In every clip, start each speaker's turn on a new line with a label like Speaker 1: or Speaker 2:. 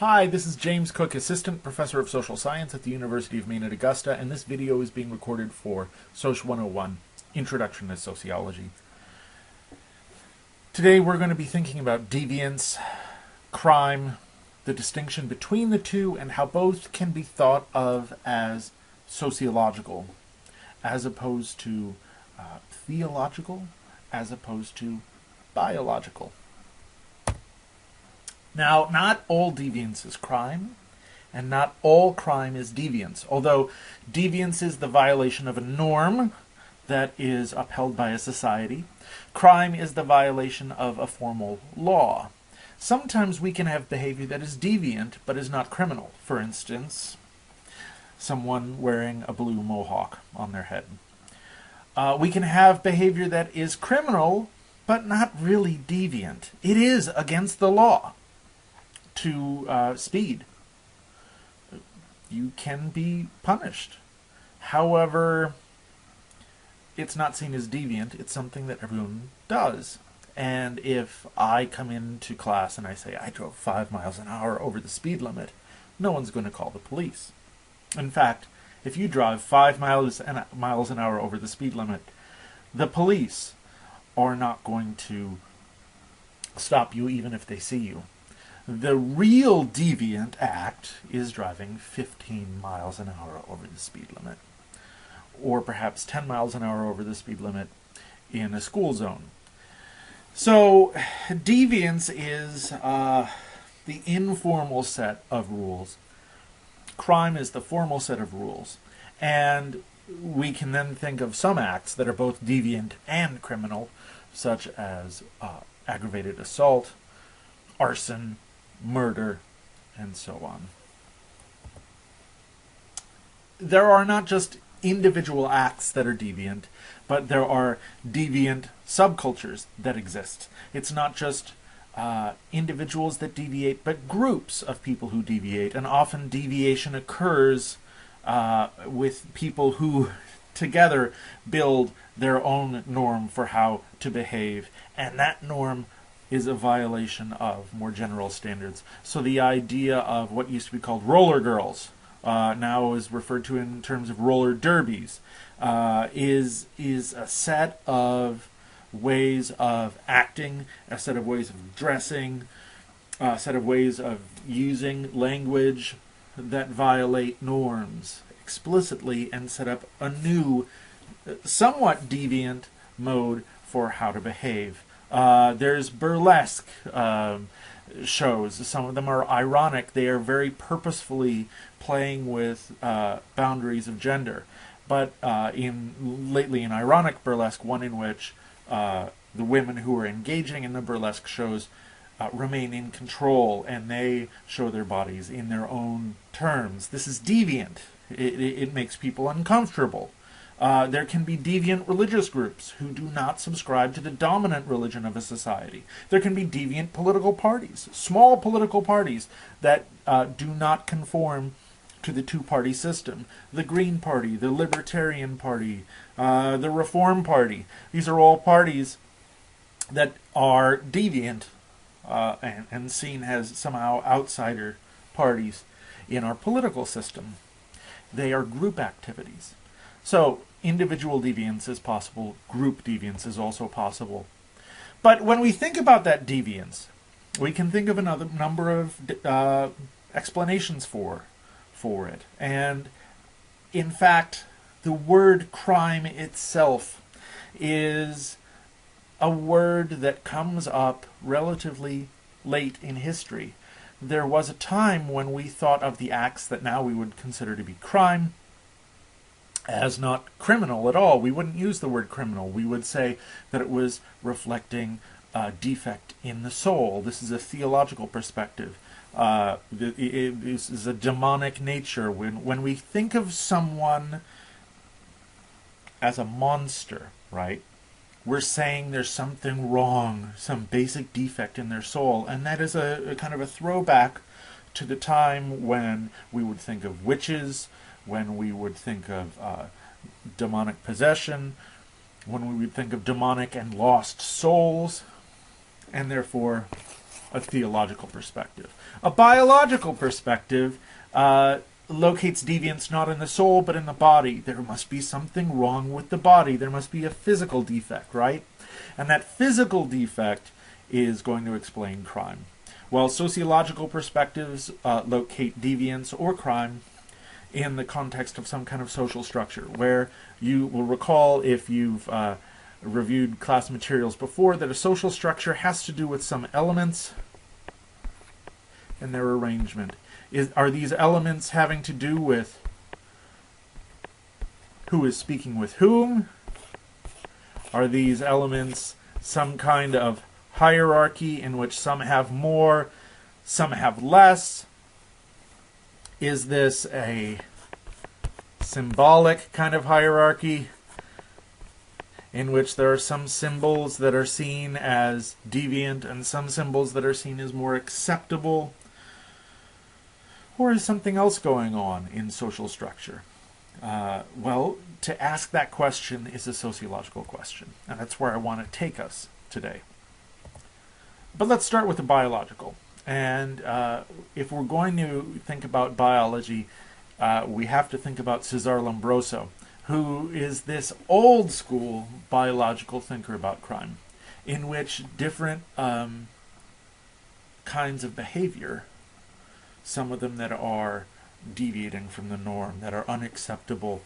Speaker 1: Hi, this is James Cook, Assistant Professor of Social Science at the University of Maine at Augusta, and this video is being recorded for Soc 101, Introduction to Sociology. Today we're going to be thinking about deviance, crime, the distinction between the two, and how both can be thought of as sociological, as opposed to theological, as opposed to biological. Now, not all deviance is crime, and not all crime is deviance, although deviance is the violation of a norm that is upheld by a society. Crime is the violation of a formal law. Sometimes we can have behavior that is deviant, but is not criminal. For instance, someone wearing a blue mohawk on their head. We can have behavior that is criminal, but not really deviant. It is against the law to speed. You can be punished. However, it's not seen as deviant. It's something that everyone does. And if I come into class and I say I drove 5 miles an hour over the speed limit, no one's going to call the police. In fact, if you drive 5 miles an hour over the speed limit, the police are not going to stop you even if they see you. The real deviant act is driving 15 miles an hour over the speed limit, or perhaps 10 miles an hour over the speed limit in a school zone. So deviance is the informal set of rules. Crime is the formal set of rules. And we can then think of some acts that are both deviant and criminal, such as aggravated assault, arson, murder, and so on. There are not just individual acts that are deviant, but there are deviant subcultures that exist. It's not just individuals that deviate, but groups of people who deviate, and often deviation occurs with people who together build their own norm for how to behave, and that norm is a violation of more general standards. So the idea of what used to be called roller girls, now is referred to in terms of roller derbies, is a set of ways of acting, a set of ways of dressing, a set of ways of using language that violate norms explicitly and set up a new, somewhat deviant mode for how to behave. There's burlesque shows. Some of them are ironic. They are very purposefully playing with boundaries of gender. But lately in ironic burlesque, one in which the women who are engaging in the burlesque shows remain in control, and they show their bodies in their own terms. This is deviant. It makes people uncomfortable. There can be deviant religious groups who do not subscribe to the dominant religion of a society. There can be deviant political parties, small political parties that do not conform to the two-party system. The Green Party, the Libertarian Party, the Reform Party. These are all parties that are deviant and seen as somehow outsider parties in our political system. They are group activities. So individual deviance is possible, group deviance is also possible. But when we think about that deviance, we can think of another number of explanations for it. And in fact, the word crime itself is a word that comes up relatively late in history. There was a time when we thought of the acts that now we would consider to be crime as not criminal at all. We wouldn't use the word criminal. We would say that it was reflecting a defect in the soul. This is a theological perspective. This is a demonic nature. When we think of someone as a monster, right, we're saying there's something wrong, some basic defect in their soul, and that is a kind of a throwback to the time when we would think of witches, when we would think of demonic possession, when we would think of demonic and lost souls, and therefore a theological perspective. A biological perspective locates deviance not in the soul but in the body. There must be something wrong with the body. There must be a physical defect, right? And that physical defect is going to explain crime. While sociological perspectives locate deviance or crime in the context of some kind of social structure, where you will recall, if you've reviewed class materials before, that a social structure has to do with some elements and their arrangement. Are these elements having to do with who is speaking with whom? Are these elements some kind of hierarchy in which some have more, some have less? Is this a symbolic kind of hierarchy in which there are some symbols that are seen as deviant and some symbols that are seen as more acceptable? Or is something else going on in social structure? Well, to ask that question is a sociological question, and that's where I want to take us today. But let's start with the biological. And if we're going to think about biology, we have to think about Cesare Lombroso, who is this old school biological thinker about crime, in which different kinds of behavior, some of them that are deviating from the norm, that are unacceptable,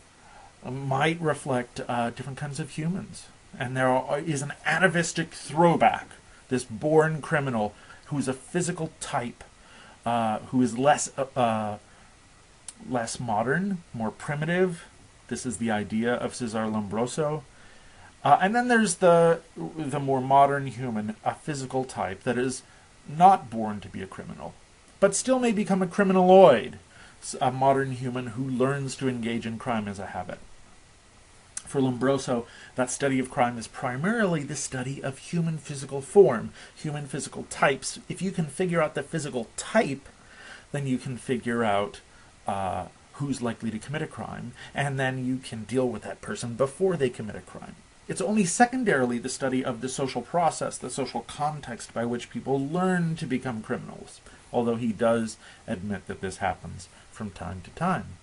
Speaker 1: might reflect different kinds of humans. And there is an atavistic throwback, this born criminal who's a physical type, who is less modern, more primitive. This is the idea of Cesare Lombroso. And then there's the more modern human, a physical type that is not born to be a criminal, but still may become a criminaloid, a modern human who learns to engage in crime as a habit. For Lombroso, that study of crime is primarily the study of human physical form, human physical types. If you can figure out the physical type, then you can figure out who's likely to commit a crime, and then you can deal with that person before they commit a crime. It's only secondarily the study of the social process, the social context by which people learn to become criminals, although he does admit that this happens from time to time.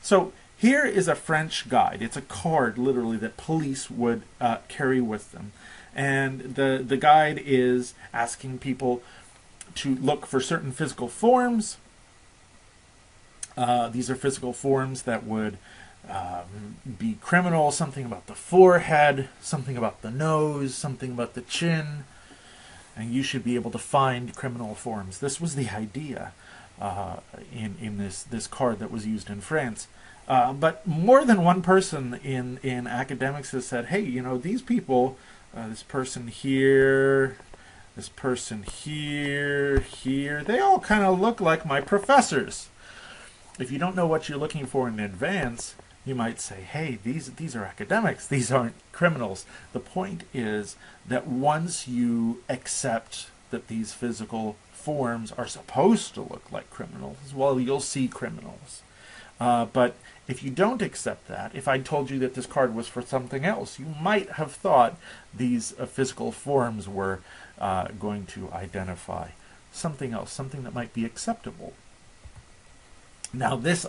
Speaker 1: So here is a French guide. It's a card, literally, that police would carry with them. And the guide is asking people to look for certain physical forms. These are physical forms that would be criminal, something about the forehead, something about the nose, something about the chin, and you should be able to find criminal forms. This was the idea in this card that was used in France. But more than one person in academics has said, hey, you know, these people, this person here, this person here, they all kind of look like my professors. If you don't know what you're looking for in advance, you might say, hey, these are academics, these aren't criminals. The point is that once you accept that these physical forms are supposed to look like criminals, well, you'll see criminals. But if you don't accept that, if I told you that this card was for something else, you might have thought these physical forms were going to identify something else, something that might be acceptable. Now, this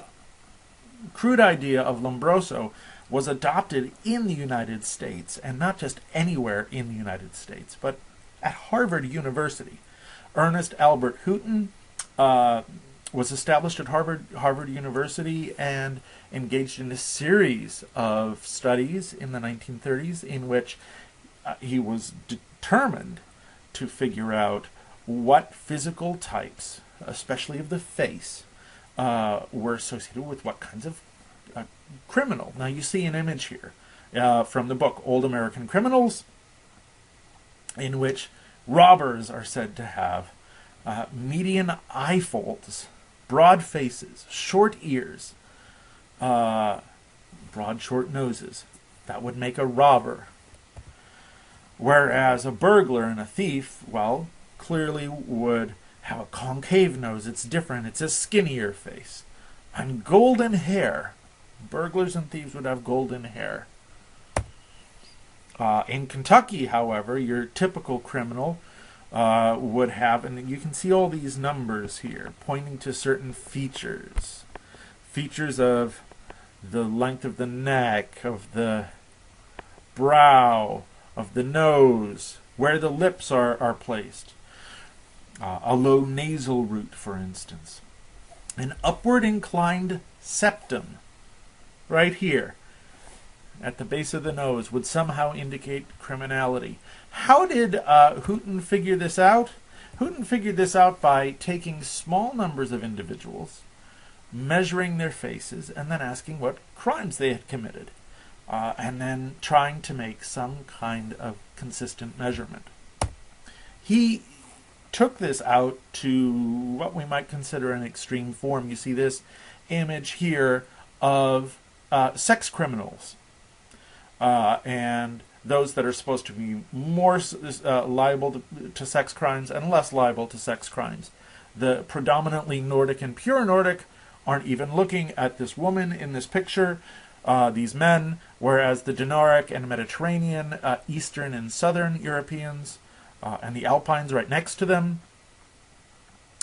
Speaker 1: crude idea of Lombroso was adopted in the United States, and not just anywhere in the United States, but at Harvard University. Ernest Albert Hooten was established at Harvard University and engaged in a series of studies in the 1930s in which he was determined to figure out what physical types, especially of the face, were associated with what kinds of criminal. Now you see an image here from the book Old American Criminals, in which robbers are said to have median eye folds, broad faces, short ears, broad short noses. That would make a robber. Whereas a burglar and a thief, well, clearly would have a concave nose. It's different. It's a skinnier face. And golden hair. Burglars and thieves would have golden hair. In Kentucky, however, your typical criminal would have, and you can see all these numbers here pointing to certain features. Features of the length of the neck, of the brow, of the nose, where the lips are placed. A low nasal root, for instance. An upward inclined septum, right here, at the base of the nose, would somehow indicate criminality. How did Hooten figure this out? Hooten figured this out by taking small numbers of individuals, measuring their faces, and then asking what crimes they had committed, and then trying to make some kind of consistent measurement. He took this out to what we might consider an extreme form. You see this image here of sex criminals, and those that are supposed to be more liable to sex crimes and less liable to sex crimes. The predominantly Nordic and pure Nordic aren't even looking at this woman in this picture, these men, whereas the Dinaric and Mediterranean, Eastern and Southern Europeans, and the Alpines right next to them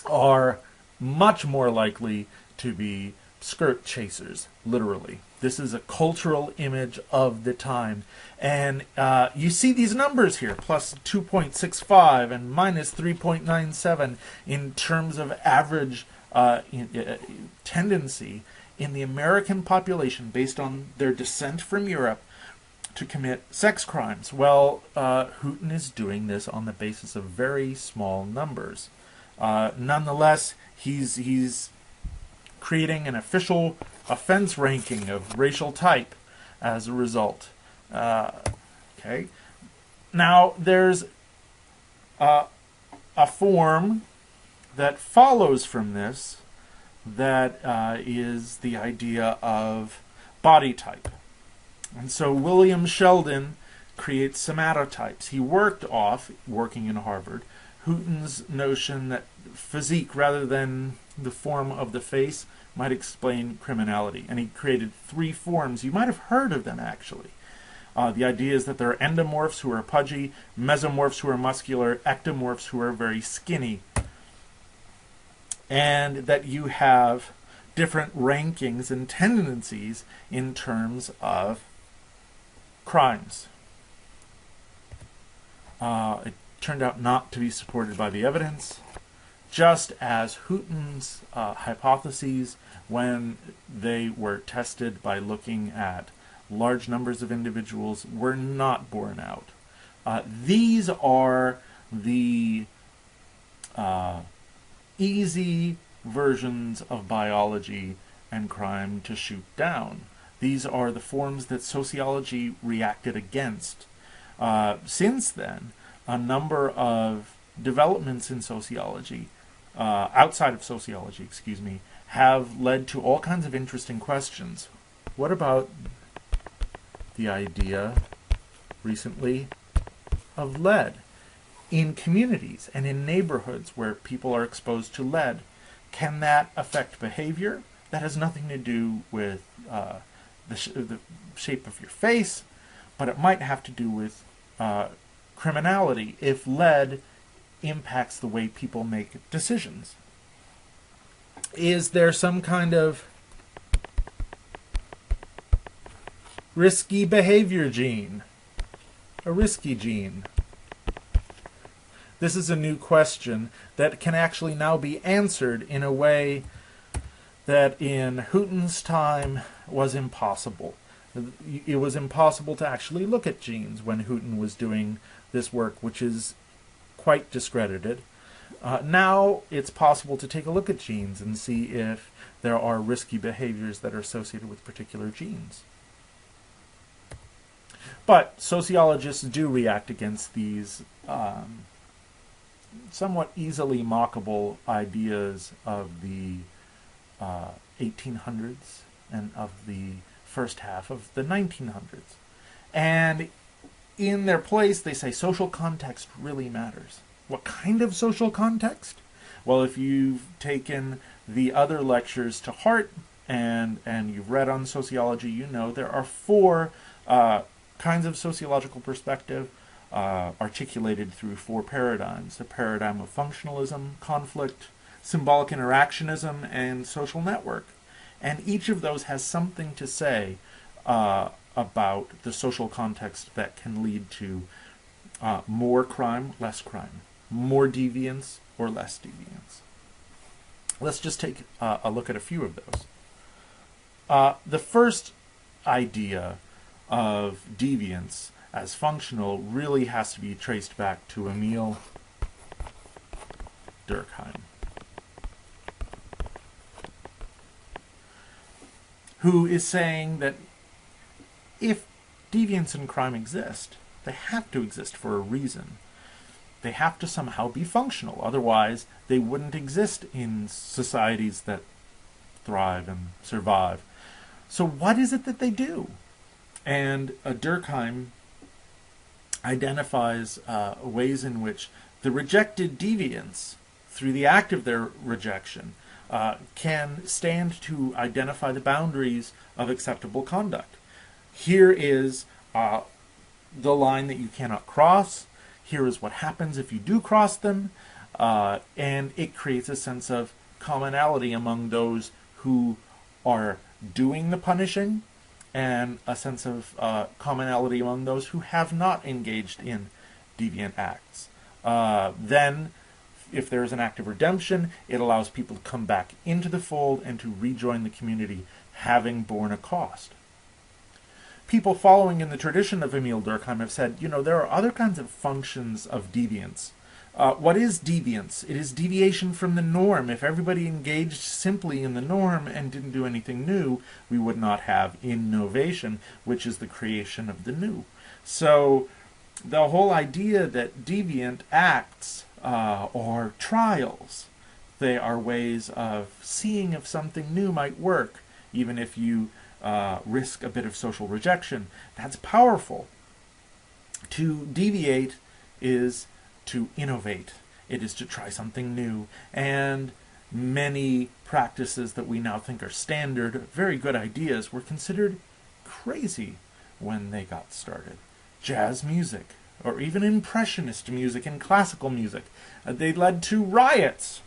Speaker 1: are much more likely to be skirt chasers, literally. This is a cultural image of the time. And you see these numbers here, plus 2.65 and minus 3.97 in terms of average tendency in the American population based on their descent from Europe to commit sex crimes. Well, Hooten is doing this on the basis of very small numbers. Nonetheless, he's creating an official offense ranking of racial type as a result. Okay. Now, there's a form that follows from this that is the idea of body type. And so William Sheldon creates somatotypes. He working in Harvard, Hooten's notion that physique, rather than the form of the face, might explain criminality. And he created 3 forms. You might have heard of them, actually. The idea is that there are endomorphs who are pudgy, mesomorphs who are muscular, ectomorphs who are very skinny. And that you have different rankings and tendencies in terms of crimes. It turned out not to be supported by the evidence, just as Hooten's hypotheses, when they were tested by looking at large numbers of individuals, were not borne out. These are the easy versions of biology and crime to shoot down. These are the forms that sociology reacted against. Since then, a number of developments in sociology, outside of sociology, have led to all kinds of interesting questions. What about the idea recently of lead in communities and in neighborhoods where people are exposed to lead? Can that affect behavior? That has nothing to do with the shape of your face, but it might have to do with criminality if lead impacts the way people make decisions. Is there some kind of risky behavior gene? A risky gene? This is a new question that can actually now be answered in a way that in Hooten's time was impossible. It was impossible to actually look at genes when Hooten was doing this work, which is quite discredited. Now it's possible to take a look at genes and see if there are risky behaviors that are associated with particular genes. But sociologists do react against these somewhat easily mockable ideas of the 1800s and of the first half of the 1900s. And in their place, they say social context really matters. What kind of social context? Well, if you've taken the other lectures to heart and you've read on sociology, you know there are 4 kinds of sociological perspective. articulated through 4 paradigms: the paradigm of functionalism, conflict, symbolic interactionism, and social network. And each of those has something to say about the social context that can lead to more crime, less crime, more deviance, or less deviance. Let's just take a look at a few of those. The first idea of deviance as functional really has to be traced back to Emil Durkheim, who is saying that if deviance and crime exist, they have to exist for a reason. They have to somehow be functional. Otherwise, they wouldn't exist in societies that thrive and survive. So what is it that they do? And Durkheim identifies ways in which the rejected deviants, through the act of their rejection, can stand to identify the boundaries of acceptable conduct. Here is the line that you cannot cross. Here is what happens if you do cross them. And it creates a sense of commonality among those who are doing the punishing, and a sense of commonality among those who have not engaged in deviant acts. Then, if there is an act of redemption, it allows people to come back into the fold and to rejoin the community, having borne a cost. People following in the tradition of Emil Durkheim have said, there are other kinds of functions of deviance. What is deviance? It is deviation from the norm. If everybody engaged simply in the norm and didn't do anything new, we would not have innovation, which is the creation of the new. So the whole idea that deviant acts or trials, they are ways of seeing if something new might work, even if you risk a bit of social rejection. That's powerful. To deviate is to innovate. It is to try something new. And many practices that we now think are standard, very good ideas, were considered crazy when they got started. Jazz music, or even impressionist music and classical music, they led to riots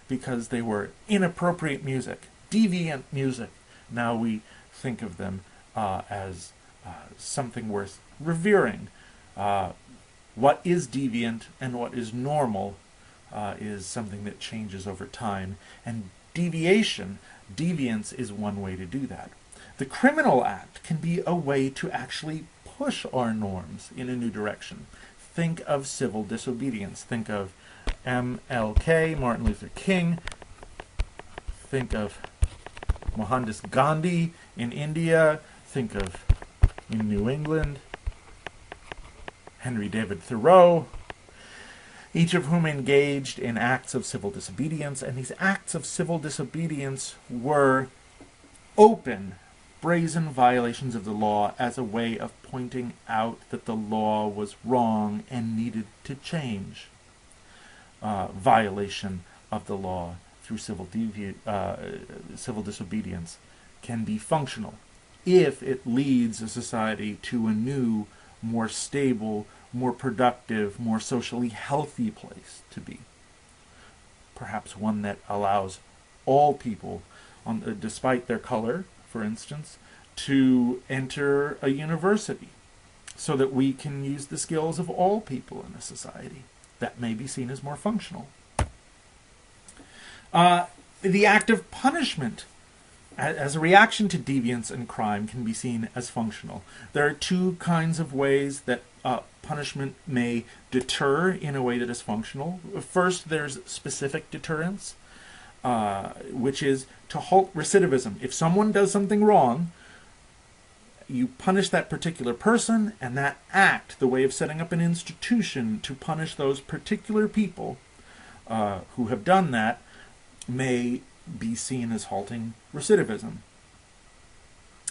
Speaker 1: because they were inappropriate music, deviant music. Now we think of them as something worth revering. What is deviant and what is normal is something that changes over time, and deviance is one way to do that. The criminal act can be a way to actually push our norms in a new direction. Think of civil disobedience. Think of MLK, Martin Luther King. Think of Mohandas Gandhi in India. Think of, in New England, Henry David Thoreau, each of whom engaged in acts of civil disobedience, and these acts of civil disobedience were open, brazen violations of the law as a way of pointing out that the law was wrong and needed to change. Violation of the law through civil disobedience can be functional if it leads a society to a new, more stable, more productive, more socially healthy place to be. Perhaps one that allows all people, despite their color, for instance, to enter a university so that we can use the skills of all people in a society. That may be seen as more functional. The act of punishment as a reaction to deviance and crime can be seen as functional. There are two kinds of ways that punishment may deter in a way that is functional. First, there's specific deterrence, which is to halt recidivism. If someone does something wrong, you punish that particular person, and that act, the way of setting up an institution to punish those particular people who have done that, may be seen as halting recidivism.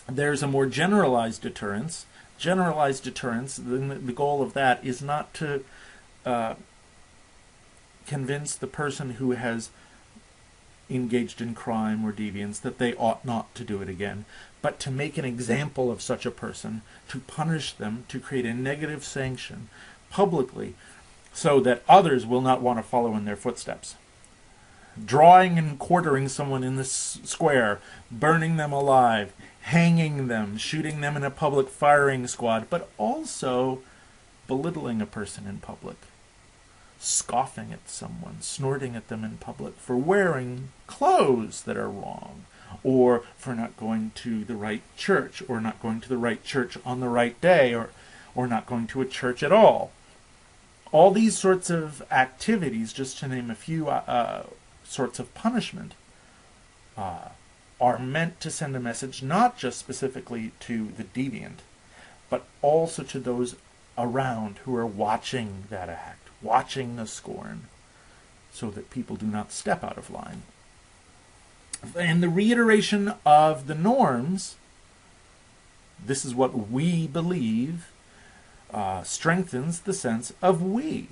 Speaker 1: There's a more generalized deterrence. Generalized deterrence, the goal of that is not to convince the person who has engaged in crime or deviance that they ought not to do it again, but to make an example of such a person, to punish them, to create a negative sanction publicly so that others will not want to follow in their footsteps. Drawing and quartering someone in the square, burning them alive, hanging them, shooting them in a public firing squad, but also belittling a person in public, scoffing at someone, snorting at them in public for wearing clothes that are wrong, or for not going to the right church, or not going to the right church on the right day, or not going to a church at all. All these sorts of activities, just to name a few sorts of punishment, are meant to send a message not just specifically to the deviant, but also to those around who are watching that act, watching the scorn, so that people do not step out of line. And the reiteration of the norms, this is what we believe, strengthens the sense of we.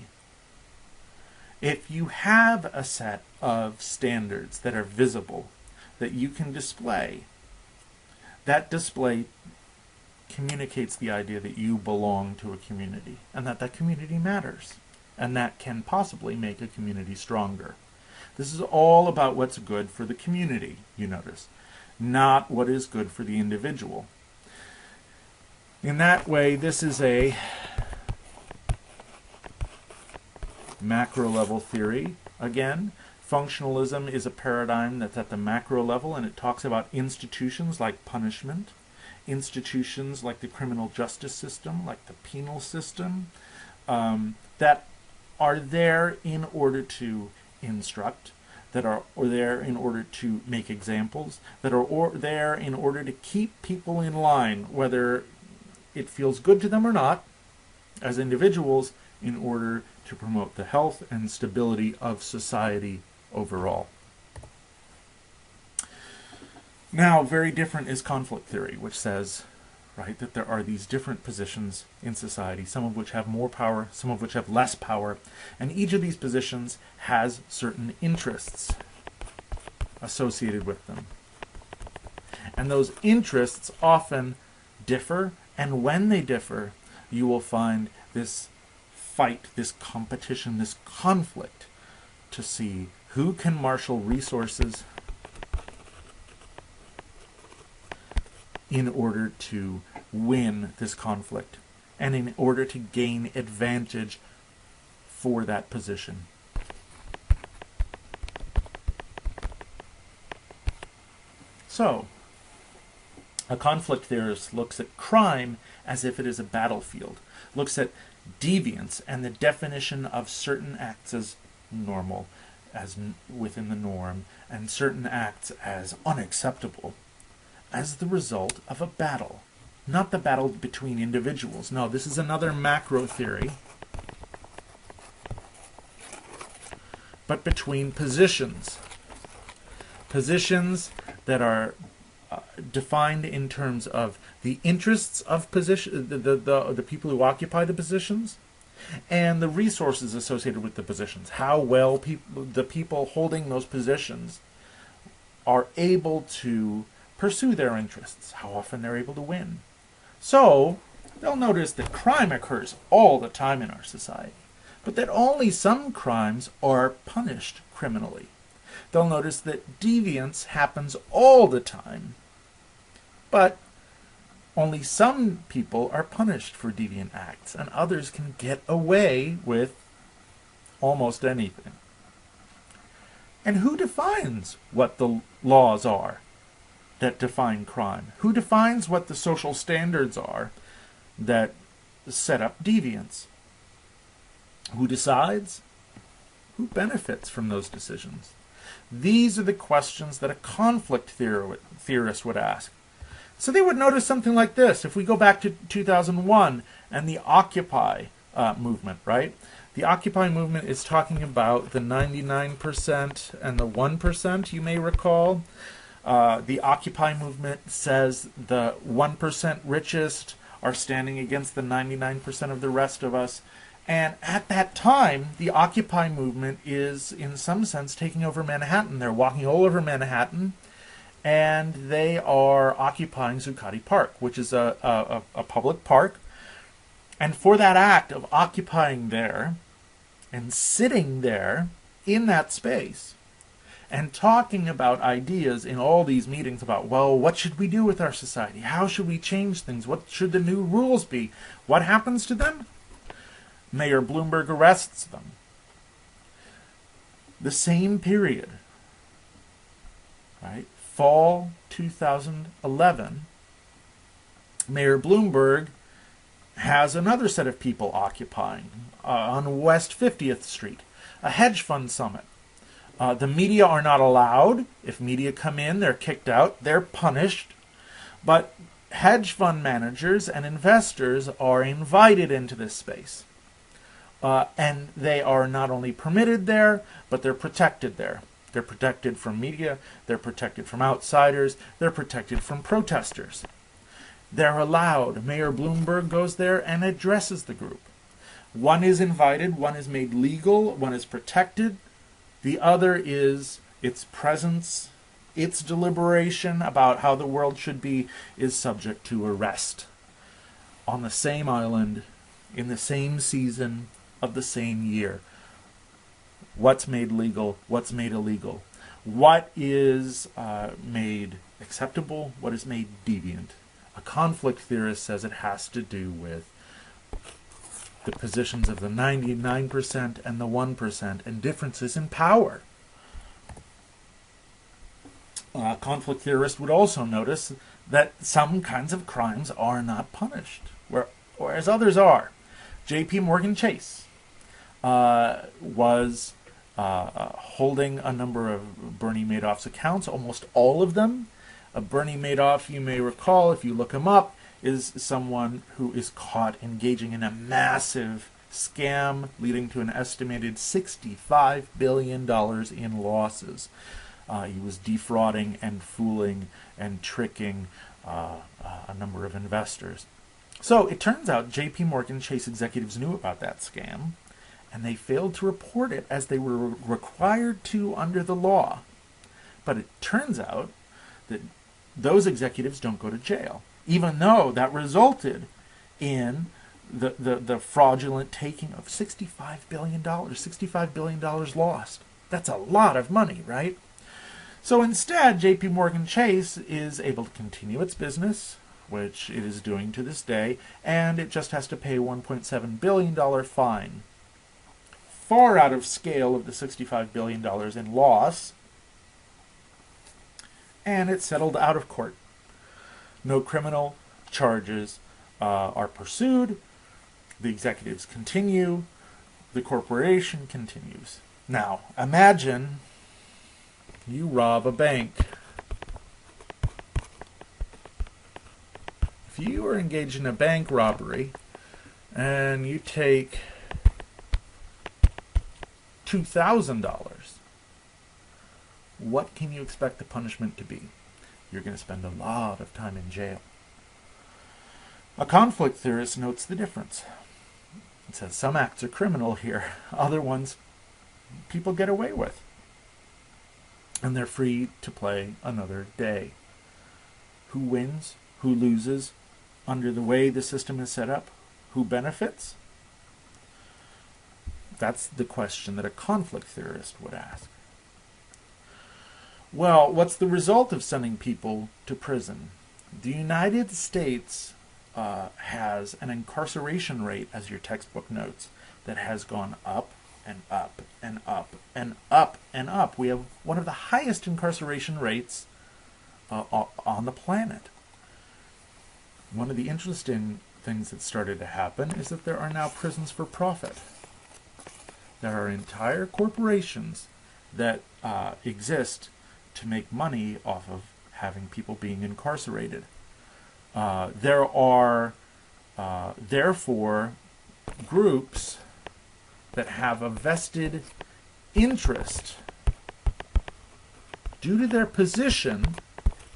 Speaker 1: If you have a set of standards that are visible, that you can display, that display communicates the idea that you belong to a community, and that community matters, and that can possibly make a community stronger. This is all about what's good for the community, you notice, not what is good for the individual. In that way, this is a macro level theory. Again, functionalism is a paradigm that's at the macro level, and it talks about institutions like punishment, institutions like the criminal justice system, like the penal system, that are there in order to instruct, that are there in order to make examples, that are there in order to keep people in line, whether it feels good to them or not, as individuals, in order to promote the health and stability of society overall. Now, very different is conflict theory, which says, right, that there are these different positions in society, some of which have more power, some of which have less power, and each of these positions has certain interests associated with them. And those interests often differ, and when they differ, you will find this fight, this competition, this conflict to see who can marshal resources in order to win this conflict and in order to gain advantage for that position. So, a conflict theorist looks at crime as if it is a battlefield, looks at deviance and the definition of certain acts as normal, as within the norm, and certain acts as unacceptable, as the result of a battle. Not the battle between individuals. No, this is another macro theory, but between positions. Positions that are defined in terms of the interests of the people who occupy the positions, and the resources associated with the positions. How well the people holding those positions are able to pursue their interests, how often they're able to win. So, they'll notice that crime occurs all the time in our society, but that only some crimes are punished criminally. They'll notice that deviance happens all the time, but only some people are punished for deviant acts, and others can get away with almost anything. And who defines what the laws are that define crime? Who defines what the social standards are that set up deviance? Who decides? Who benefits from those decisions? These are the questions that a conflict theorist would ask. So they would notice something like this. If we go back to 2001 and the Occupy movement, right? The Occupy movement is talking about the 99% and the 1%, you may recall. The Occupy movement says the 1% richest are standing against the 99% of the rest of us. And at that time, the Occupy movement is, in some sense, taking over Manhattan. They're walking all over Manhattan, and they are occupying Zuccotti Park, which is a public park. And for that act of occupying there and sitting there in that space and talking about ideas in all these meetings about, well, what should we do with our society? How should we change things? What should the new rules be? What happens to them? Mayor Bloomberg arrests them. The same period, right? Fall 2011, Mayor Bloomberg has another set of people occupying on West 50th Street, a hedge fund summit. The media are not allowed. If media come in, they're kicked out. They're punished. But hedge fund managers and investors are invited into this space. And they are not only permitted there, but they're protected there. They're protected from media. They're protected from outsiders. They're protected from protesters. They're allowed. Mayor Bloomberg goes there and addresses the group. One is invited, one is made legal, one is protected. The other is its presence, its deliberation about how the world should be is subject to arrest. On the same island, in the same season of the same year. What's made legal? What's made illegal? What is made acceptable? What is made deviant? A conflict theorist says it has to do with the positions of the 99% and the 1% and differences in power. A conflict theorist would also notice that some kinds of crimes are not punished, whereas others are. J.P. Morgan Chase was holding a number of Bernie Madoff's accounts, almost all of them. Bernie Madoff, you may recall, if you look him up, is someone who is caught engaging in a massive scam leading to an estimated $65 billion in losses. He was defrauding and fooling and tricking a number of investors. So it turns out J.P. Morgan Chase executives knew about that scam, and they failed to report it as they were required to under the law. But it turns out that those executives don't go to jail, even though that resulted in the fraudulent taking of $65 billion. $65 billion lost. That's a lot of money, right? So instead, J.P. Morgan Chase is able to continue its business, which it is doing to this day, and it just has to pay a $1.7 billion fine. Far out of scale of the $65 billion in loss, and it's settled out of court. No criminal charges are pursued. The executives continue. The corporation continues. Now, imagine you rob a bank. If you are engaged in a bank robbery and you take $2,000, what can you expect the punishment to be? You're going to spend a lot of time in jail. A conflict theorist notes the difference. It says some acts are criminal here, other ones people get away with. And they're free to play another day. Who wins? Who loses? Under the way the system is set up? Who benefits? That's the question that a conflict theorist would ask. Well, what's the result of sending people to prison? The United States has an incarceration rate, as your textbook notes, that has gone up and up and up and up and up. We have one of the highest incarceration rates on the planet. One of the interesting things that started to happen is that there are now prisons for profit. There are entire corporations that exist to make money off of having people being incarcerated. There are, therefore, groups that have a vested interest due to their position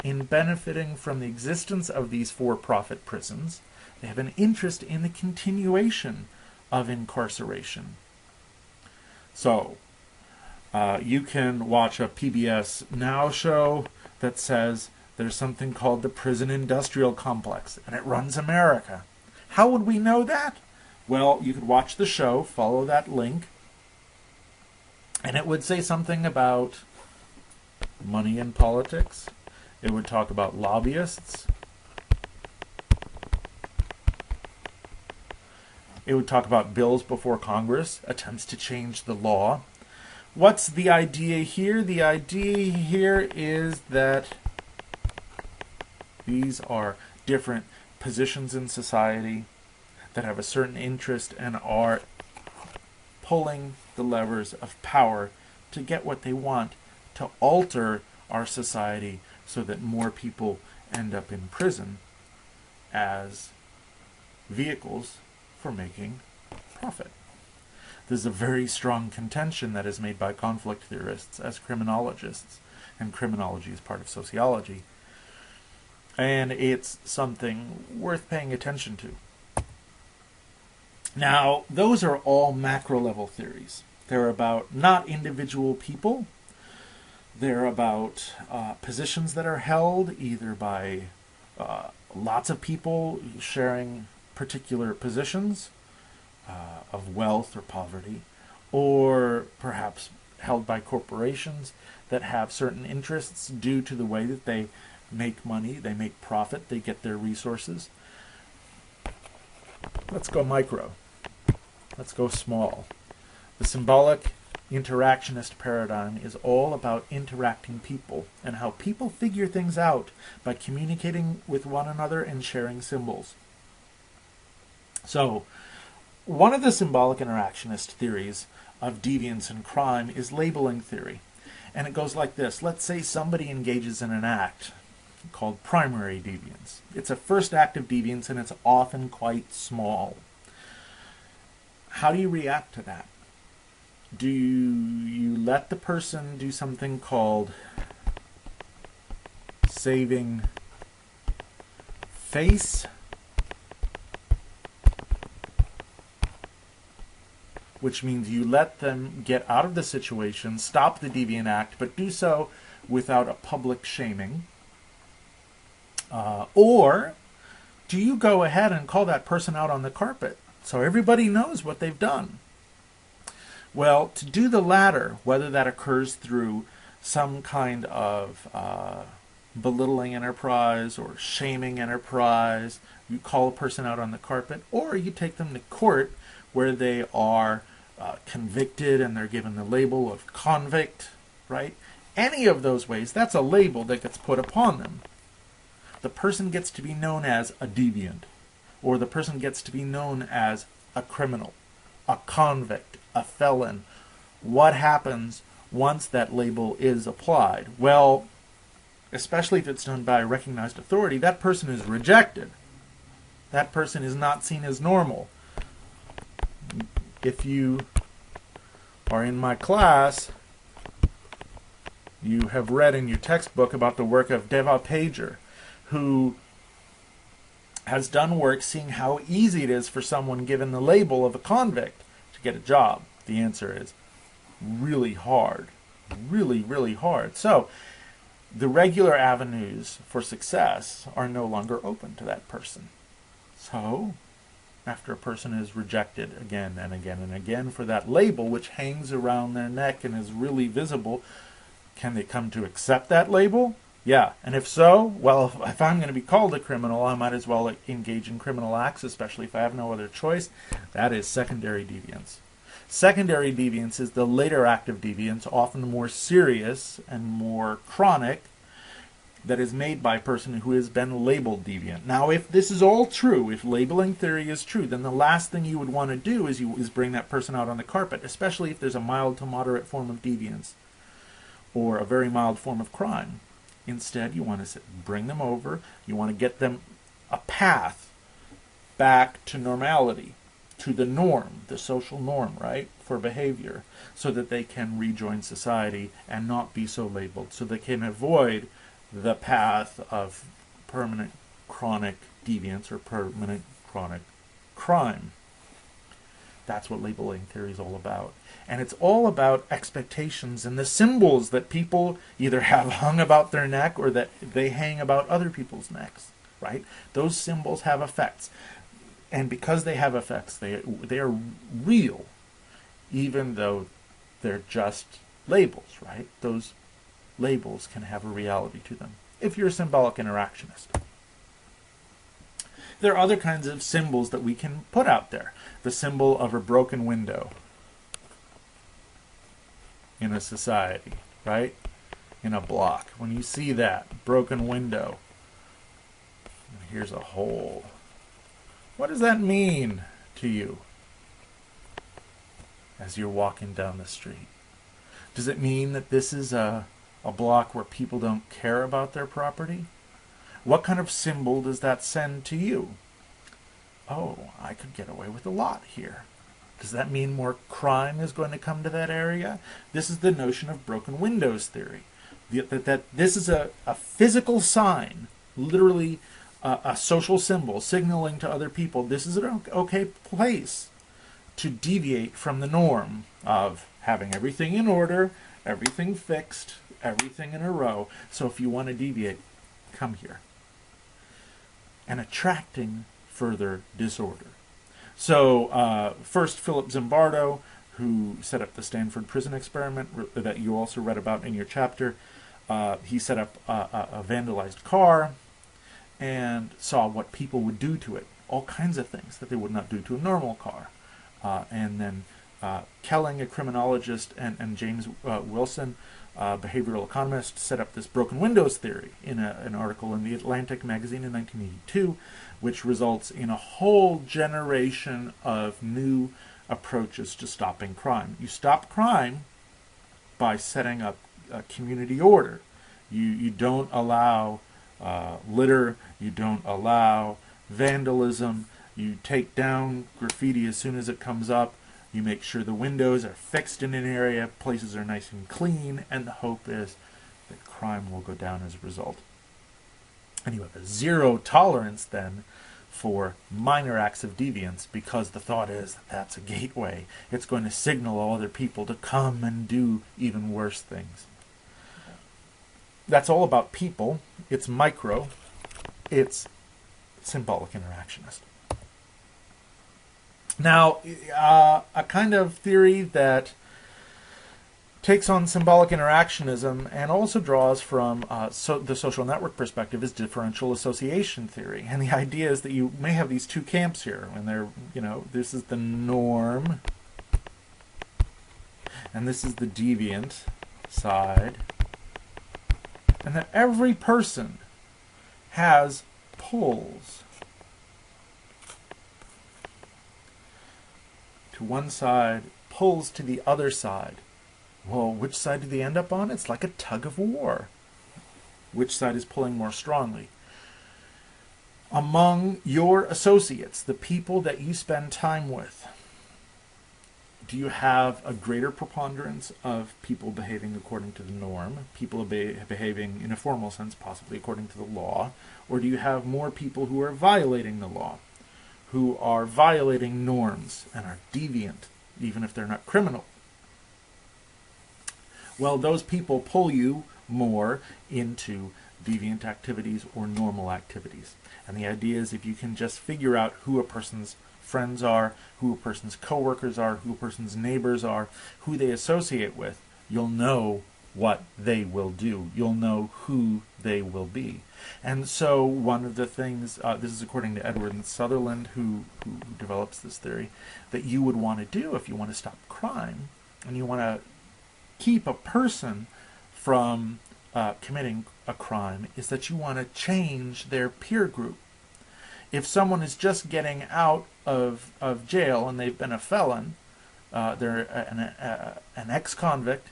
Speaker 1: in benefiting from the existence of these for-profit prisons. They have an interest in the continuation of incarceration. So, you can watch a PBS Now show that says there's something called the prison industrial complex, and it runs America. How would we know that? Well, you could watch the show, follow that link, and it would say something about money in politics. It would talk about lobbyists. It would talk about bills before Congress, attempts to change the law. What's the idea here? The idea here is that these are different positions in society that have a certain interest and are pulling the levers of power to get what they want, to alter our society so that more people end up in prison as vehicles for making profit. This is a very strong contention that is made by conflict theorists as criminologists, and criminology is part of sociology. And it's something worth paying attention to. Now, those are all macro-level theories. They're about not individual people. They're about positions that are held either by lots of people sharing particular positions of wealth or poverty, or perhaps held by corporations that have certain interests due to the way that they make money, they make profit, they get their resources. Let's go micro. Let's go small. The symbolic interactionist paradigm is all about interacting people and how people figure things out by communicating with one another and sharing symbols. So, one of the symbolic interactionist theories of deviance and crime is labeling theory. And it goes like this. Let's say somebody engages in an act called primary deviance. It's a first act of deviance and it's often quite small. How do you react to that? Do you let the person do something called saving face? Which means you let them get out of the situation, stop the deviant act, but do so without a public shaming. Or do you go ahead and call that person out on the carpet so everybody knows what they've done? Well, to do the latter, whether that occurs through some kind of belittling enterprise or shaming enterprise, you call a person out on the carpet, or you take them to court where they are convicted and they're given the label of convict, right? Any of those ways, that's a label that gets put upon them. The person gets to be known as a deviant, or the person gets to be known as a criminal, a convict, a felon. What happens once that label is applied? Well, especially if it's done by a recognized authority, that person is rejected. That person is not seen as normal. If you are in my class, you have read in your textbook about the work of Deva Pager, who has done work seeing how easy it is for someone given the label of a convict to get a job. The answer is really hard. Really, really hard. So, the regular avenues for success are no longer open to that person. So, after a person is rejected again and again and again for that label, which hangs around their neck and is really visible, can they come to accept that label? Yeah, and if so, well, if I'm going to be called a criminal, I might as well engage in criminal acts, especially if I have no other choice. That is secondary deviance. Secondary deviance is the later act of deviance, often more serious and more chronic, that is made by a person who has been labeled deviant. Now, if this is all true, if labeling theory is true, then the last thing you would want to do is bring that person out on the carpet, especially if there's a mild to moderate form of deviance or a very mild form of crime. Instead, you want to bring them over. You want to get them a path back to normality, to the norm, the social norm, right, for behavior, so that they can rejoin society and not be so labeled, so they can avoid the path of permanent chronic deviance or permanent chronic crime. That's what labeling theory is all about. And it's all about expectations and the symbols that people either have hung about their neck or that they hang about other people's necks, right? Those symbols have effects. And because they have effects, they are real, even though they're just labels, right? Those labels can have a reality to them if you're a symbolic interactionist. There are other kinds of symbols that we can put out there. The symbol of a broken window in a society, right? In a block. When you see that broken window, here's a hole. What does that mean to you as you're walking down the street? Does it mean that this is a block where people don't care about their property? What kind of symbol does that send to you? Oh, I could get away with a lot here. Does that mean more crime is going to come to that area? This is the notion of broken windows theory. That this is a physical sign, literally a social symbol signaling to other people this is an okay place to deviate from the norm of having everything in order, everything fixed, everything in a row. So if you want to deviate, come here. And attracting further disorder. So first, Philip Zimbardo, who set up the Stanford prison experiment that you also read about in your chapter, he set up a vandalized car and saw what people would do to it. All kinds of things that they would not do to a normal car. And then Kelling, a criminologist, and James Wilson, behavioral economist, set up this broken windows theory in an article in the Atlantic magazine in 1982, which results in a whole generation of new approaches to stopping crime. You stop crime by setting up a community order. You don't allow litter, you don't allow vandalism, you take down graffiti as soon as it comes up, you make sure the windows are fixed in an area, places are nice and clean, and the hope is that crime will go down as a result. And you have a zero tolerance then for minor acts of deviance, because the thought is that that's a gateway. It's going to signal all other people to come and do even worse things. That's all about people. It's micro. It's symbolic interactionist. Now, a kind of theory that takes on symbolic interactionism and also draws from the social network perspective is differential association theory. And the idea is that you may have these two camps here, and they're, this is the norm, and this is the deviant side, and that every person has pulls to one side, pulls to the other side. Well, which side do they end up on? It's like a tug of war. Which side is pulling more strongly? Among your associates, the people that you spend time with, do you have a greater preponderance of people behaving according to the norm, people behaving in a formal sense, possibly according to the law, or do you have more people who are violating the law, who are violating norms and are deviant, even if they're not criminal? Well, those people pull you more into deviant activities or normal activities. And the idea is if you can just figure out who a person's friends are, who a person's coworkers are, who a person's neighbors are, who they associate with, you'll know what they will do. You'll know who they will be. And so one of the things, this is according to Edward Sutherland, who develops this theory, that you would want to do if you want to stop crime, and you want to keep a person from committing a crime, is that you want to change their peer group. If someone is just getting out of jail and they've been a felon, they're an ex-convict,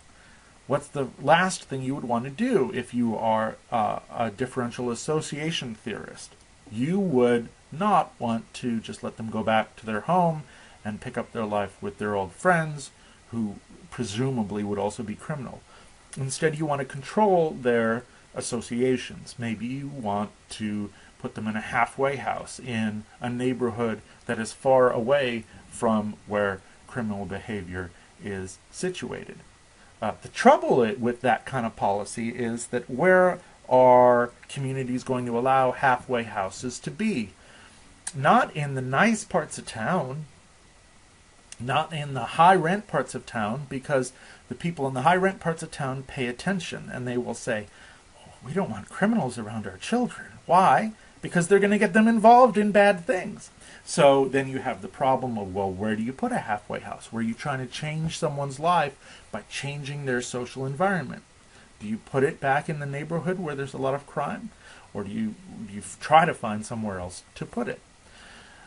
Speaker 1: what's the last thing you would want to do if you are a differential association theorist? You would not want to just let them go back to their home and pick up their life with their old friends, who presumably would also be criminal. Instead, you want to control their associations. Maybe you want to put them in a halfway house in a neighborhood that is far away from where criminal behavior is situated. The trouble with that kind of policy is that where are communities going to allow halfway houses to be? Not in the nice parts of town, not in the high rent parts of town, because the people in the high rent parts of town pay attention and they will say, "Oh, we don't want criminals around our children." Why? Because they're going to get them involved in bad things. So then you have the problem of, well, where do you put a halfway house? Where are you trying to change someone's life by changing their social environment? Do you put it back in the neighborhood where there's a lot of crime? Or do you try to find somewhere else to put it?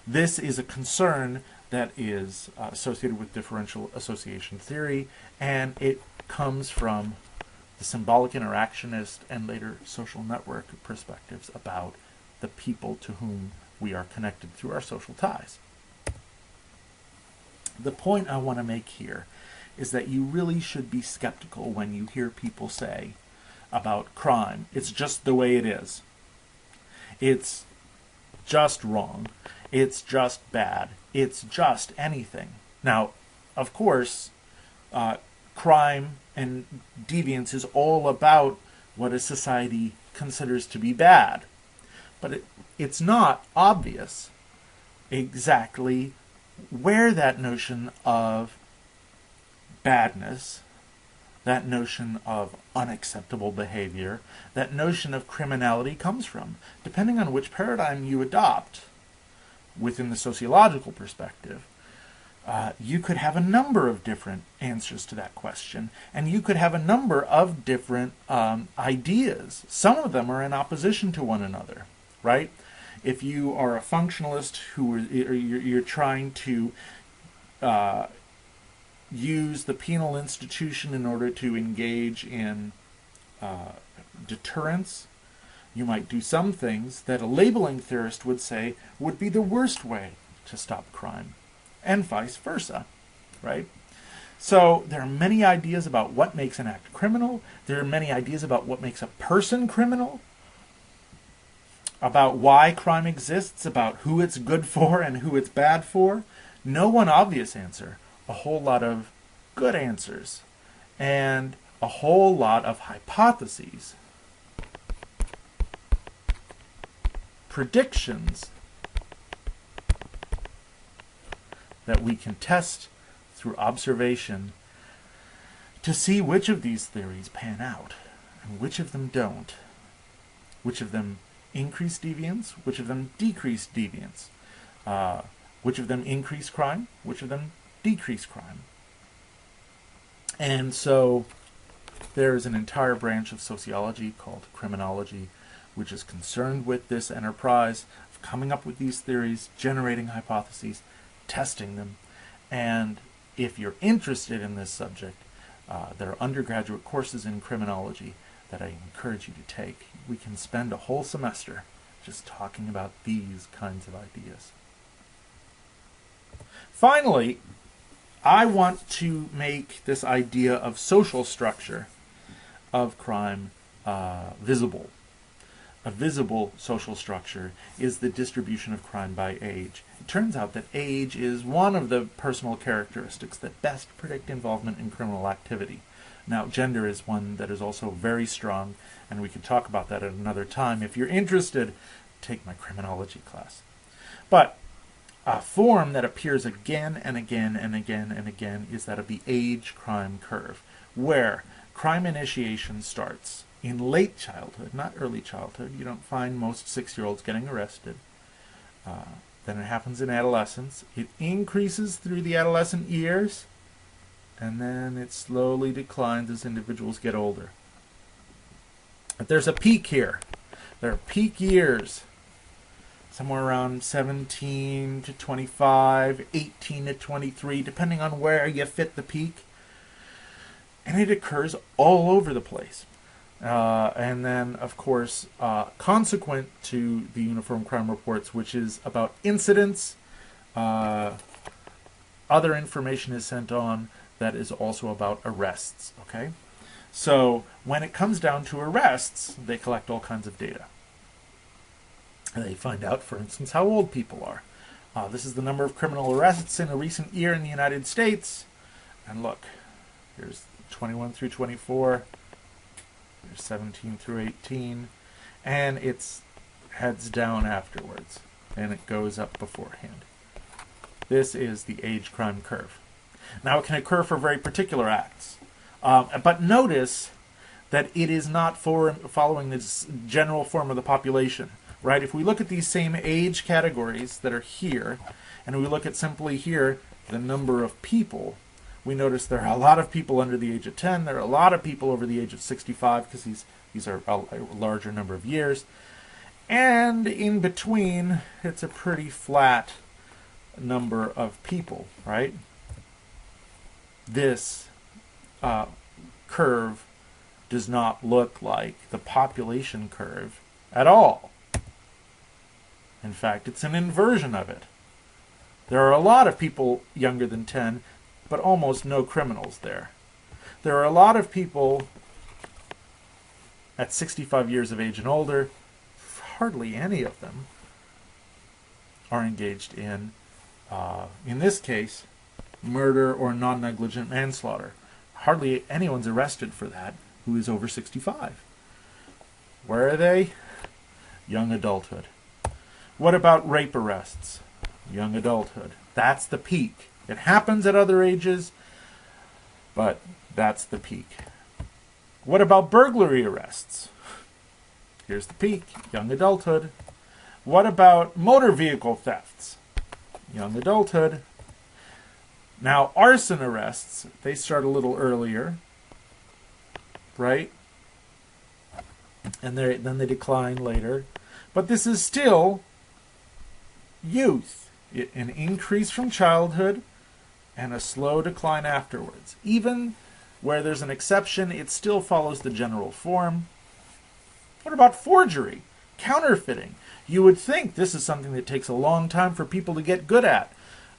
Speaker 1: This is a concern that is associated with differential association theory, and it comes from the symbolic interactionist and later social network perspectives about the people to whom we are connected through our social ties. The point I want to make here is that you really should be skeptical when you hear people say about crime, it's just the way it is. It's just wrong. It's just bad. It's just anything. Now, of course, crime and deviance is all about what a society considers to be bad. But it's not obvious exactly where that notion of badness, that notion of unacceptable behavior, that notion of criminality comes from. Depending on which paradigm you adopt within the sociological perspective, you could have a number of different answers to that question, and you could have a number of different ideas. Some of them are in opposition to one another, right? If you are a functionalist you're trying to use the penal institution in order to engage in deterrence, you might do some things that a labeling theorist would say would be the worst way to stop crime, and vice versa, right? So there are many ideas about what makes an act criminal. There are many ideas about what makes a person criminal, about why crime exists, about who it's good for and who it's bad for. No one obvious answer. A whole lot of good answers, and a whole lot of hypotheses, predictions that we can test through observation to see which of these theories pan out and which of them don't, which of them increase deviance, which of them decrease deviance, which of them increase crime, which of them decrease crime. And so there is an entire branch of sociology called criminology, which is concerned with this enterprise of coming up with these theories, generating hypotheses, testing them. And if you're interested in this subject, there are undergraduate courses in criminology that I encourage you to take. We can spend a whole semester just talking about these kinds of ideas. Finally, I want to make this idea of social structure of crime visible. A visible social structure is the distribution of crime by age. It turns out that age is one of the personal characteristics that best predict involvement in criminal activity. Now, gender is one that is also very strong, and we can talk about that at another time. If you're interested, take my criminology class. But a form that appears again and again and again and again is that of the age crime curve, where crime initiation starts in late childhood, not early childhood. You don't find most 6-year-olds getting arrested. Then it happens in adolescence. It increases through the adolescent years, and then it slowly declines as individuals get older. But there's a peak here. There are peak years, somewhere around 17 to 25, 18 to 23, depending on where you fit the peak. And it occurs all over the place. And then, of course, consequent to the Uniform Crime Reports, which is about incidents, other information is sent on that is also about arrests, okay? So when it comes down to arrests, they collect all kinds of data. And they find out, for instance, how old people are. This is the number of criminal arrests in a recent year in the United States. And look, here's 21 through 24. There's 17 through 18. And it's heads down afterwards. and it goes up beforehand. This is the age crime curve. Now, it can occur for very particular acts. But notice that it is not following this general form of the population, right? If we look at these same age categories that are here, and we look at simply here the number of people, we notice there are a lot of people under the age of 10. There are a lot of people over the age of 65, because these are a larger number of years. And in between, it's a pretty flat number of people, right? This curve does not look like the population curve at all. In fact, it's an inversion of it. There are a lot of people younger than 10, but almost no criminals there. There are a lot of people at 65 years of age and older. Hardly any of them are engaged in this case, murder or non-negligent manslaughter. Hardly anyone's arrested for that who is over 65. Where are they? Young adulthood. What about rape arrests? Young adulthood. That's the peak. It happens at other ages, but that's the peak. What about burglary arrests? Here's the peak. Young adulthood. What about motor vehicle thefts? Young adulthood. Now, arson arrests, they start a little earlier, right? And then they decline later. But this is still youth. An increase from childhood and a slow decline afterwards. Even where there's an exception, it still follows the general form. What about forgery? Counterfeiting. You would think this is something that takes a long time for people to get good at.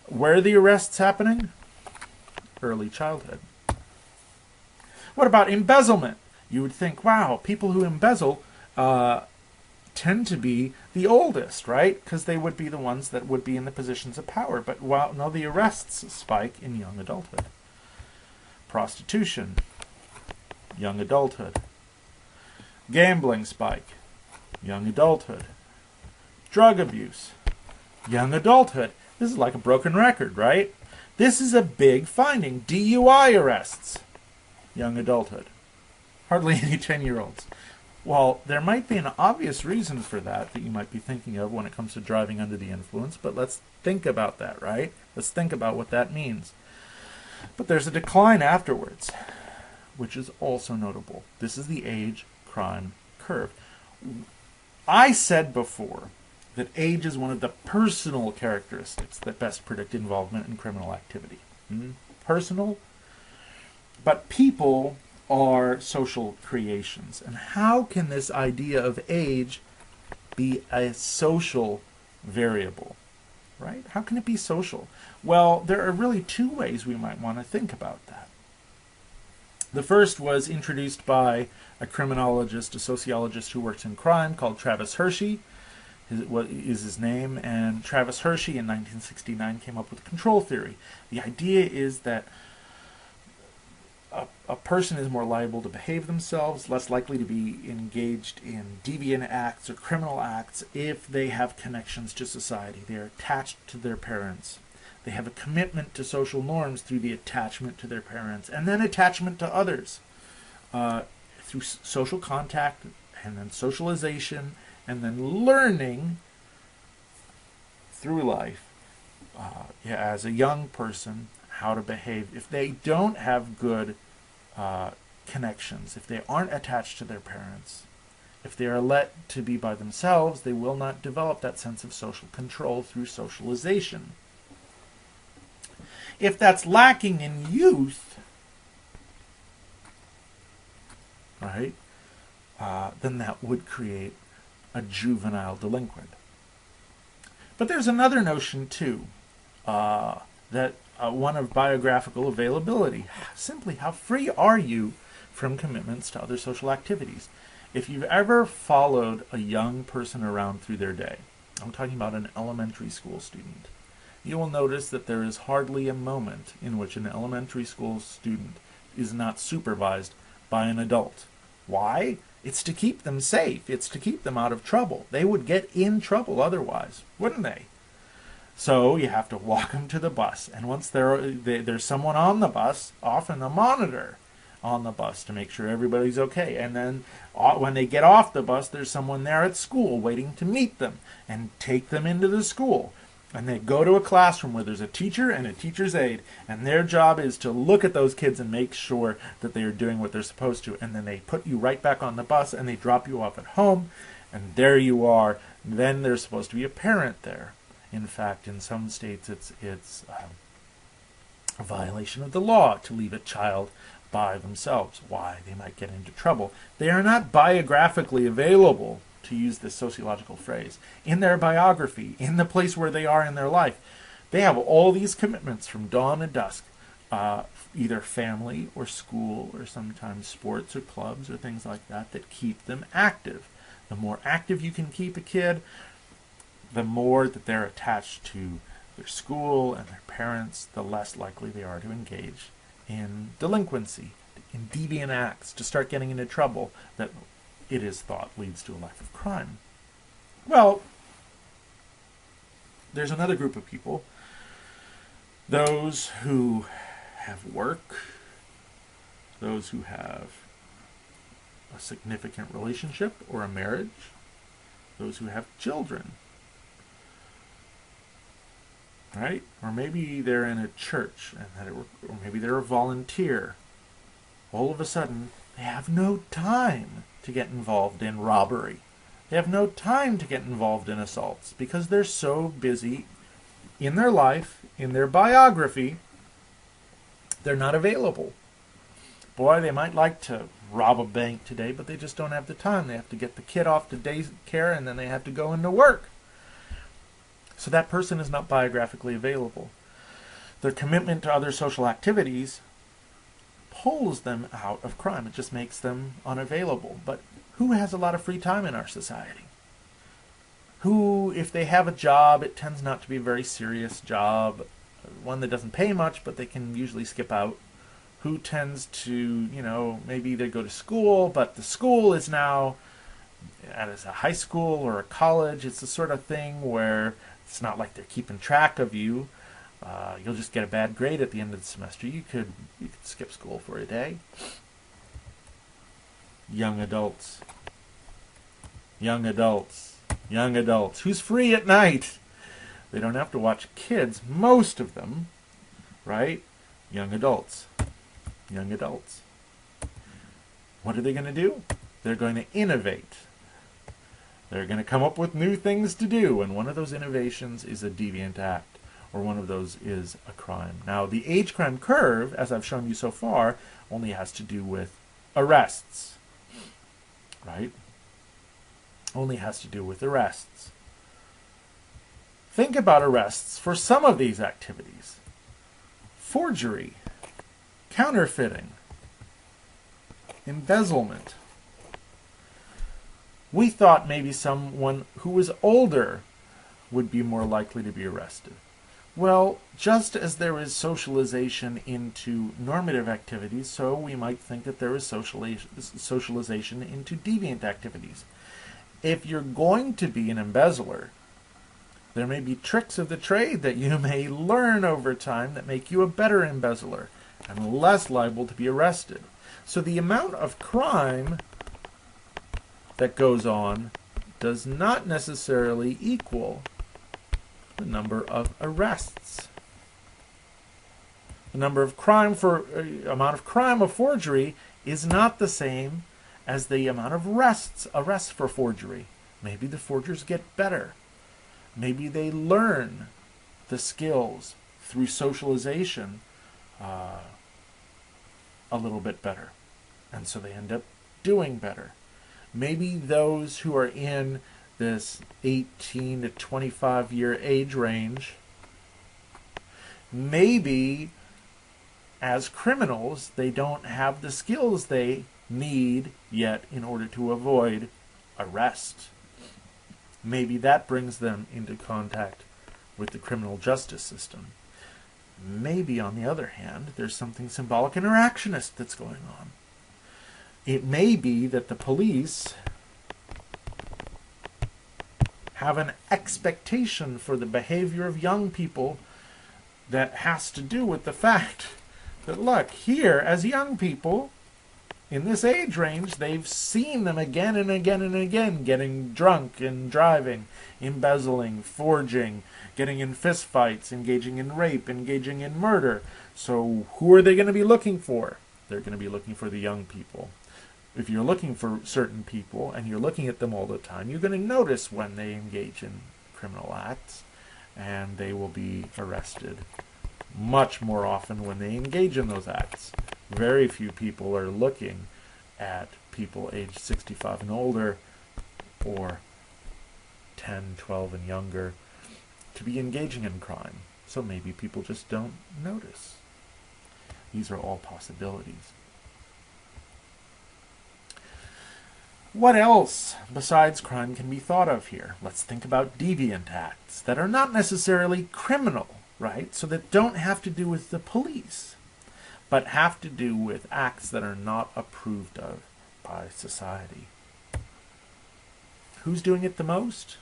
Speaker 1: Where are the arrests happening? Early childhood. What about embezzlement? You would think, wow, people who embezzle tend to be the oldest, right? Because they would be the ones that would be in the positions of power. But no, the arrests spike in young adulthood. Prostitution. Young adulthood. Gambling spike. Young adulthood. Drug abuse. Young adulthood. This is like a broken record, right? This is a big finding. DUI arrests. Young adulthood. Hardly any 10-year-olds. Well, there might be an obvious reason for that you might be thinking of when it comes to driving under the influence, but let's think about that, right? Let's think about what that means. But there's a decline afterwards, which is also notable. This is the age crime curve. I said before that age is one of the personal characteristics that best predict involvement in criminal activity. Personal, but people are social creations. And how can this idea of age be a social variable, right? How can it be social? Well, there are really two ways we might want to think about that. The first was introduced by a criminologist, a sociologist who works in crime, called Travis Hershey. What is his name? And Travis Hershey in 1969 came up with control theory. The idea is that a person is more liable to behave themselves, less likely to be engaged in deviant acts or criminal acts if they have connections to society. They are attached to their parents. They have a commitment to social norms through the attachment to their parents, and then attachment to others through social contact, and then socialization, and then learning through life as a young person how to behave. If they don't have good connections, if they aren't attached to their parents, if they are let to be by themselves, they will not develop that sense of social control through socialization. If that's lacking in youth, right, then that would create a juvenile delinquent. But there's another notion, too, that one of biographical availability. Simply, how free are you from commitments to other social activities? If you've ever followed a young person around through their day, I'm talking about an elementary school student, you will notice that there is hardly a moment in which an elementary school student is not supervised by an adult. Why? It's to keep them safe. It's to keep them out of trouble. They would get in trouble otherwise, wouldn't they? So you have to walk them to the bus. And once there's someone on the bus, often a monitor on the bus to make sure everybody's okay. And then when they get off the bus, there's someone there at school waiting to meet them and take them into the school. And they go to a classroom where there's a teacher and a teacher's aide, and their job is to look at those kids and make sure that they are doing what they're supposed to. And then they put you right back on the bus and they drop you off at home, and there you are. Then there's supposed to be a parent there. In fact, in some states, it's a violation of the law to leave a child by themselves. Why? They might get into trouble. They are not biographically available, to use this sociological phrase, in their biography, in the place where they are in their life. They have all these commitments from dawn to dusk, either family or school or sometimes sports or clubs or things like that, that keep them active. The more active you can keep a kid, the more that they're attached to their school and their parents, the less likely they are to engage in delinquency, in deviant acts, to start getting into trouble that it is thought leads to a life of crime. Well, there's another group of people, those who have work, those who have a significant relationship or a marriage, those who have children, right? Or maybe they're in a church, or maybe they're a volunteer. All of a sudden, they have no time to get involved in robbery. They have no time to get involved in assaults because they're so busy in their life, in their biography, they're not available. Boy, they might like to rob a bank today, but they just don't have the time. They have to get the kid off to daycare, and then they have to go into work. So that person is not biographically available. Their commitment to other social activities pulls them out of crime. It just makes them unavailable. But who has a lot of free time in our society? Who, if they have a job, it tends not to be a very serious job, one that doesn't pay much, but they can usually skip out. Who tends to, maybe they go to school, but the school is now as a high school or a college. It's the sort of thing where it's not like they're keeping track of you. You'll just get a bad grade at the end of the semester. You could skip school for a day. Young adults. Young adults. Young adults. Who's free at night? They don't have to watch kids, most of them, right? Young adults. Young adults. What are they going to do? They're going to innovate. They're going to come up with new things to do, and one of those innovations is a deviant act, or one of those is a crime. Now, the age crime curve, as I've shown you so far, only has to do with arrests, right? Only has to do with arrests. Think about arrests for some of these activities. Forgery, counterfeiting, embezzlement. We thought maybe someone who was older would be more likely to be arrested. Well, just as there is socialization into normative activities, so we might think that there is socialization into deviant activities. If you're going to be an embezzler, there may be tricks of the trade that you may learn over time that make you a better embezzler and less liable to be arrested. So the amount of crime that goes on does not necessarily equal the number of arrests. The number of crime amount of crime of forgery is not the same as the amount of arrests for forgery. Maybe the forgers get better. Maybe they learn the skills through socialization a little bit better, and so they end up doing better. Maybe those who are in this 18 to 25 year age range, maybe as criminals they don't have the skills they need yet in order to avoid arrest. Maybe that brings them into contact with the criminal justice system. Maybe, on the other hand, there's something symbolic interactionist that's going on. It may be that the police have an expectation for the behavior of young people that has to do with the fact that, look, here, as young people, in this age range, they've seen them again and again and again getting drunk and driving, embezzling, forging, getting in fistfights, engaging in rape, engaging in murder. So who are they going to be looking for? They're going to be looking for the young people. If you're looking for certain people and you're looking at them all the time, you're going to notice when they engage in criminal acts, and they will be arrested much more often when they engage in those acts. Very few people are looking at people aged 65 and older, or 10, 12 and younger, to be engaging in crime. So maybe people just don't notice. These are all possibilities. What else besides crime can be thought of here? Let's think about deviant acts that are not necessarily criminal, right? So that don't have to do with the police, but have to do with acts that are not approved of by society. Who's doing it the most?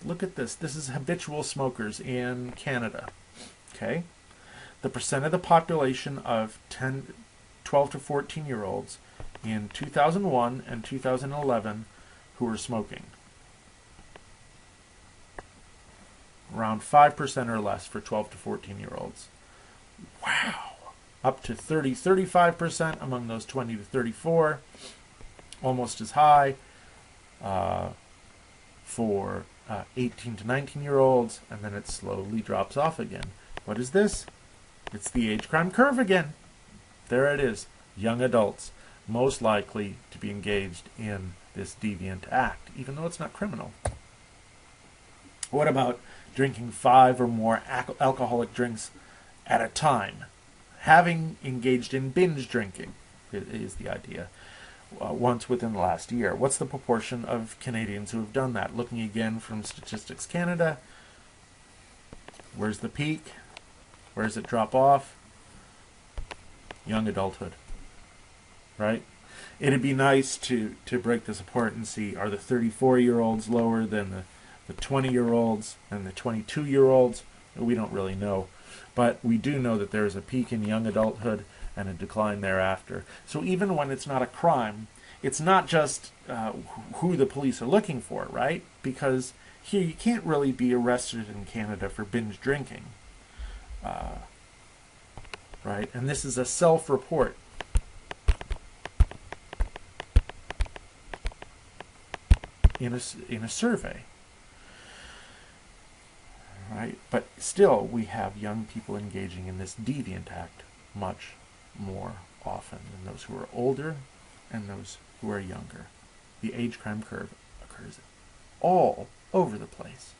Speaker 1: Look at this. This is habitual smokers in Canada. Okay? The percent of the population of 12 to 14-year-olds in 2001 and 2011 who were smoking. Around 5% or less for 12 to 14-year-olds. Wow! Up to 35% among those 20 to 34. Almost as high for 18 to 19-year-olds, and then it slowly drops off again. What is this? It's the age crime curve again. There it is. Young adults, most likely to be engaged in this deviant act, even though it's not criminal. What about drinking 5 or more alcoholic drinks at a time? Having engaged in binge drinking is the idea. Once within the last year. What's the proportion of Canadians who have done that? Looking again from Statistics Canada, where's the peak? Where does it drop off? Young adulthood, right? It'd be nice to break this apart and see, are the 34-year-olds lower than the 20-year-olds and the 22-year-olds? We don't really know. But we do know that there is a peak in young adulthood and a decline thereafter. So even when it's not a crime, it's not just who the police are looking for, right? Because here you can't really be arrested in Canada for binge drinking, right? And this is a self-report. In a survey, right? But still, we have young people engaging in this deviant act much more often than those who are older and those who are younger. The age crime curve occurs all over the place.